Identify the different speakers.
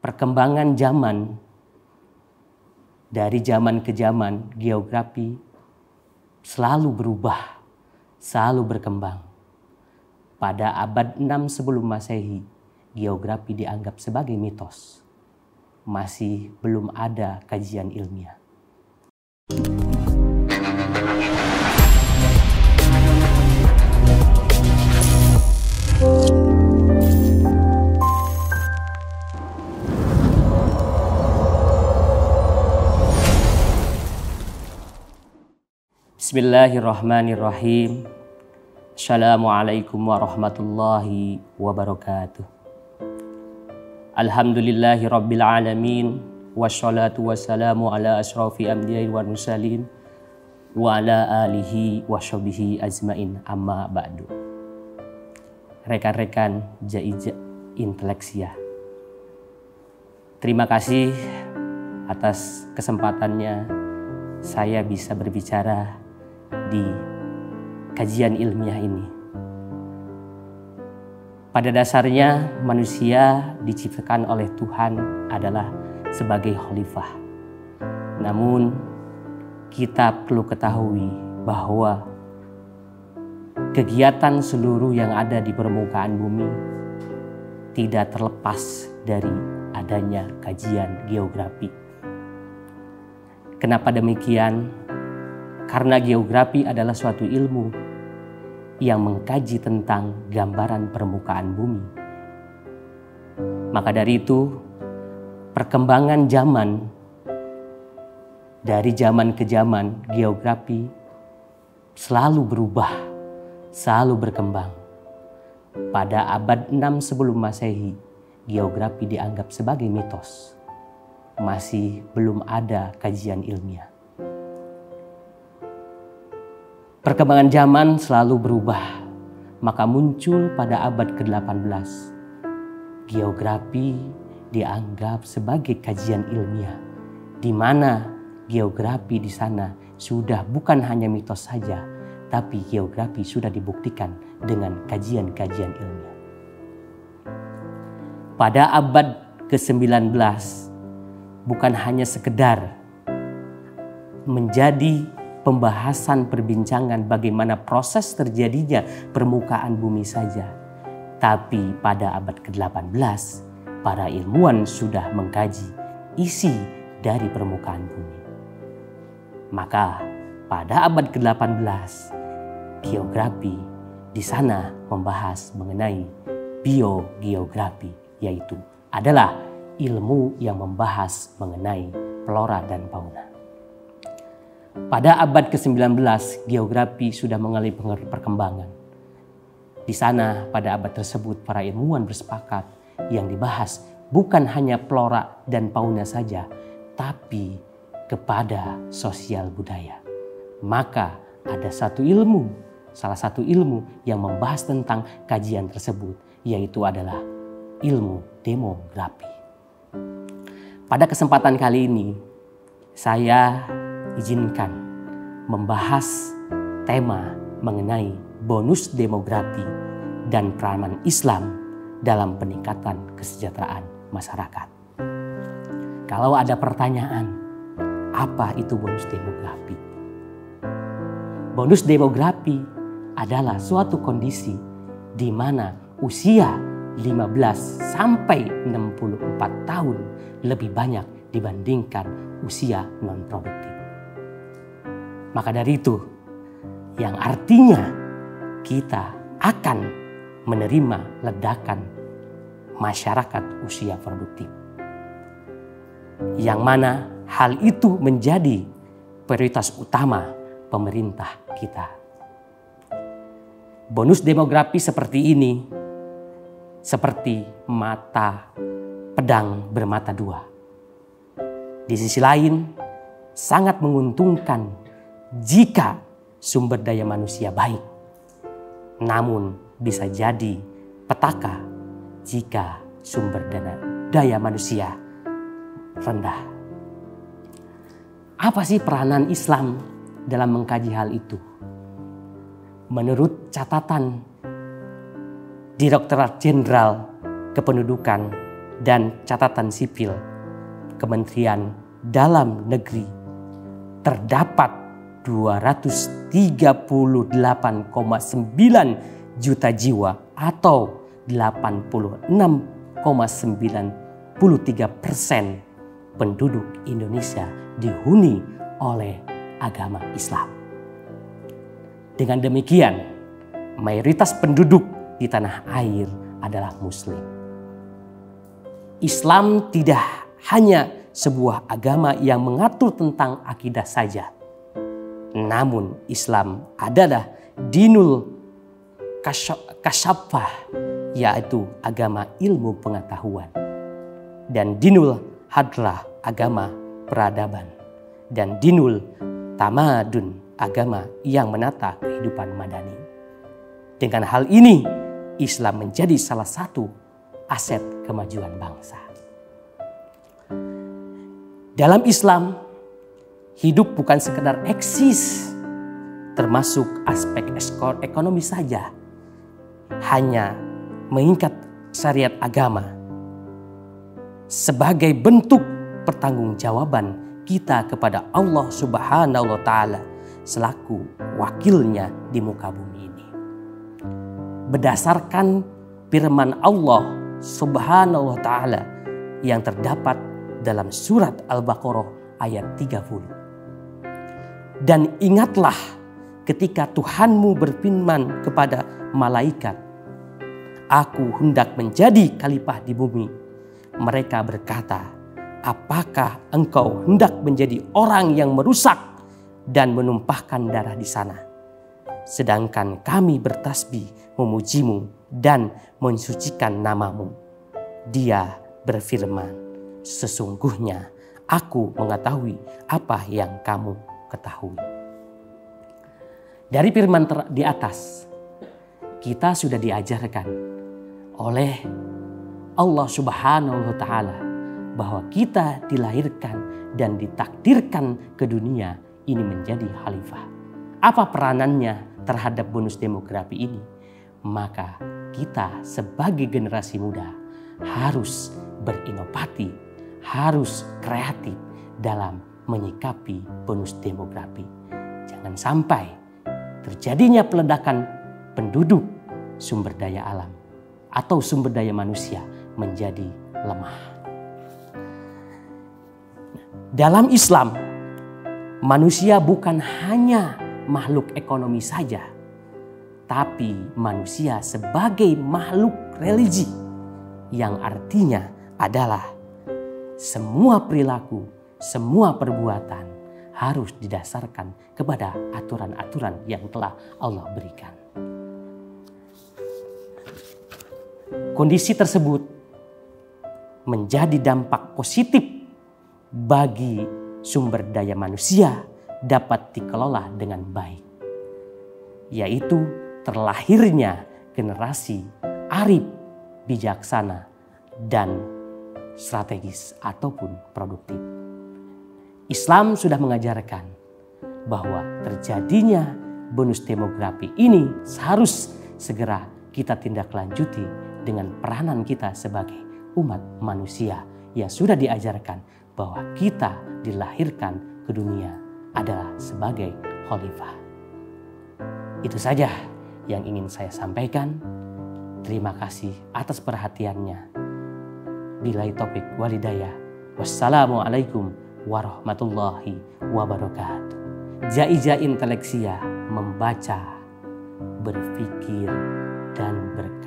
Speaker 1: perkembangan zaman, dari zaman ke zaman, geografi selalu berubah, selalu berkembang. Pada abad 6 sebelum Masehi, geografi dianggap sebagai mitos. Masih belum ada kajian ilmiah. Bismillahirrahmanirrahim. Assalamualaikum warahmatullahi wabarakatuh. Alhamdulillahi rabbil alamin. Wassalatu wassalamu ala asrafi anbiya'i wal mursalin wa ala alihi wa sahbihi ajmain, amma ba'du. Rekan-rekan Jaija Inteleksia, terima kasih atas kesempatannya saya bisa berbicara di kajian ilmiah ini. Pada dasarnya manusia diciptakan oleh Tuhan adalah sebagai khalifah. Namun kita perlu ketahui bahwa kegiatan seluruh yang ada di permukaan bumi tidak terlepas dari adanya kajian geografi. Kenapa demikian? Karena geografi adalah suatu ilmu yang mengkaji tentang gambaran permukaan bumi. Maka dari itu, perkembangan zaman, dari zaman ke zaman, geografi selalu berubah, selalu berkembang. Pada abad 6 sebelum Masehi, geografi dianggap sebagai mitos. Masih belum ada kajian ilmiah. Perkembangan zaman selalu berubah, maka muncul pada abad ke-18. Geografi dianggap sebagai kajian ilmiah, di mana geografi di sana sudah bukan hanya mitos saja, tapi geografi sudah dibuktikan dengan kajian-kajian ilmiah. Pada abad ke-19, bukan hanya sekedar menjadi pembahasan perbincangan bagaimana proses terjadinya permukaan bumi saja. Tapi pada abad ke-18, para ilmuwan sudah mengkaji isi dari permukaan bumi. Maka pada abad ke-18, geografi di sana membahas mengenai biogeografi, yaitu adalah ilmu yang membahas mengenai flora dan fauna. Pada abad ke-19, geografi sudah mengalami perkembangan. Di sana pada abad tersebut para ilmuwan bersepakat yang dibahas bukan hanya flora dan fauna saja, tapi kepada sosial budaya. Maka ada salah satu ilmu yang membahas tentang kajian tersebut, yaitu adalah ilmu demografi. Pada kesempatan kali ini, saya izinkan membahas tema mengenai bonus demografi dan peranan Islam dalam peningkatan kesejahteraan masyarakat. Kalau ada pertanyaan, apa itu bonus demografi? Bonus demografi adalah suatu kondisi di mana usia 15 sampai 64 tahun lebih banyak dibandingkan usia non-produktif. Maka dari itu, yang artinya kita akan menerima ledakan masyarakat usia produktif. Yang mana hal itu menjadi prioritas utama pemerintah kita. Bonus demografi seperti ini, seperti mata pedang bermata dua. Di sisi lain, sangat menguntungkan jika sumber daya manusia baik. Namun bisa jadi petaka jika sumber daya manusia rendah. Apa sih peranan Islam dalam mengkaji hal itu? Menurut catatan Direktorat Jenderal Kependudukan dan catatan sipil Kementerian Dalam Negeri terdapat 238,9 juta jiwa atau 86,93% penduduk Indonesia dihuni oleh agama Islam. Dengan demikian, mayoritas penduduk di tanah air adalah Muslim. Islam tidak hanya sebuah agama yang mengatur tentang akidah saja. Namun Islam adalah dinul kasyafah, yaitu agama ilmu pengetahuan. Dan dinul hadrah, agama peradaban. Dan dinul tamadun, agama yang menata kehidupan madani. Dengan hal ini, Islam menjadi salah satu aset kemajuan bangsa. Dalam Islam, hidup bukan sekedar eksis, termasuk aspek ekonomi saja. Hanya mengikat syariat agama sebagai bentuk pertanggungjawaban kita kepada Allah Subhanahu wa Ta'ala selaku wakilnya di muka bumi ini. Berdasarkan firman Allah Subhanahu wa Ta'ala yang terdapat dalam surat Al-Baqarah ayat 30. Dan ingatlah ketika Tuhanmu berfirman kepada malaikat, "Aku hendak menjadi khalifah di bumi." Mereka berkata, "Apakah engkau hendak menjadi orang yang merusak dan menumpahkan darah di sana? Sedangkan kami bertasbih memujimu dan mensucikan namamu." Dia berfirman, "Sesungguhnya aku mengetahui apa yang kamu ketahui." Dari firman di atas, kita sudah diajarkan oleh Allah Subhanahu wa Ta'ala bahwa kita dilahirkan dan ditakdirkan ke dunia ini menjadi khalifah. Apa peranannya terhadap bonus demografi ini? Maka kita sebagai generasi muda harus berinovasi, harus kreatif dalam menyikapi bonus demografi. Jangan sampai terjadinya peledakan penduduk, sumber daya alam atau sumber daya manusia menjadi lemah. Dalam Islam, manusia bukan hanya makhluk ekonomi saja, tapi manusia sebagai makhluk religi, yang artinya adalah semua perilaku, semua perbuatan harus didasarkan kepada aturan-aturan yang telah Allah berikan. Kondisi tersebut menjadi dampak positif bagi sumber daya manusia dapat dikelola dengan baik, yaitu terlahirnya generasi arif, bijaksana, dan strategis ataupun produktif. Islam sudah mengajarkan bahwa terjadinya bonus demografi ini harus segera kita tindak lanjuti dengan peranan kita sebagai umat manusia yang sudah diajarkan bahwa kita dilahirkan ke dunia adalah sebagai khalifah. Itu saja yang ingin saya sampaikan. Terima kasih atas perhatiannya. Billahi taufik wal hidayah. Wassalamualaikum warahmatullahi wabarakatuh. Jai-jai inteleksia, membaca, berpikir, dan berkata.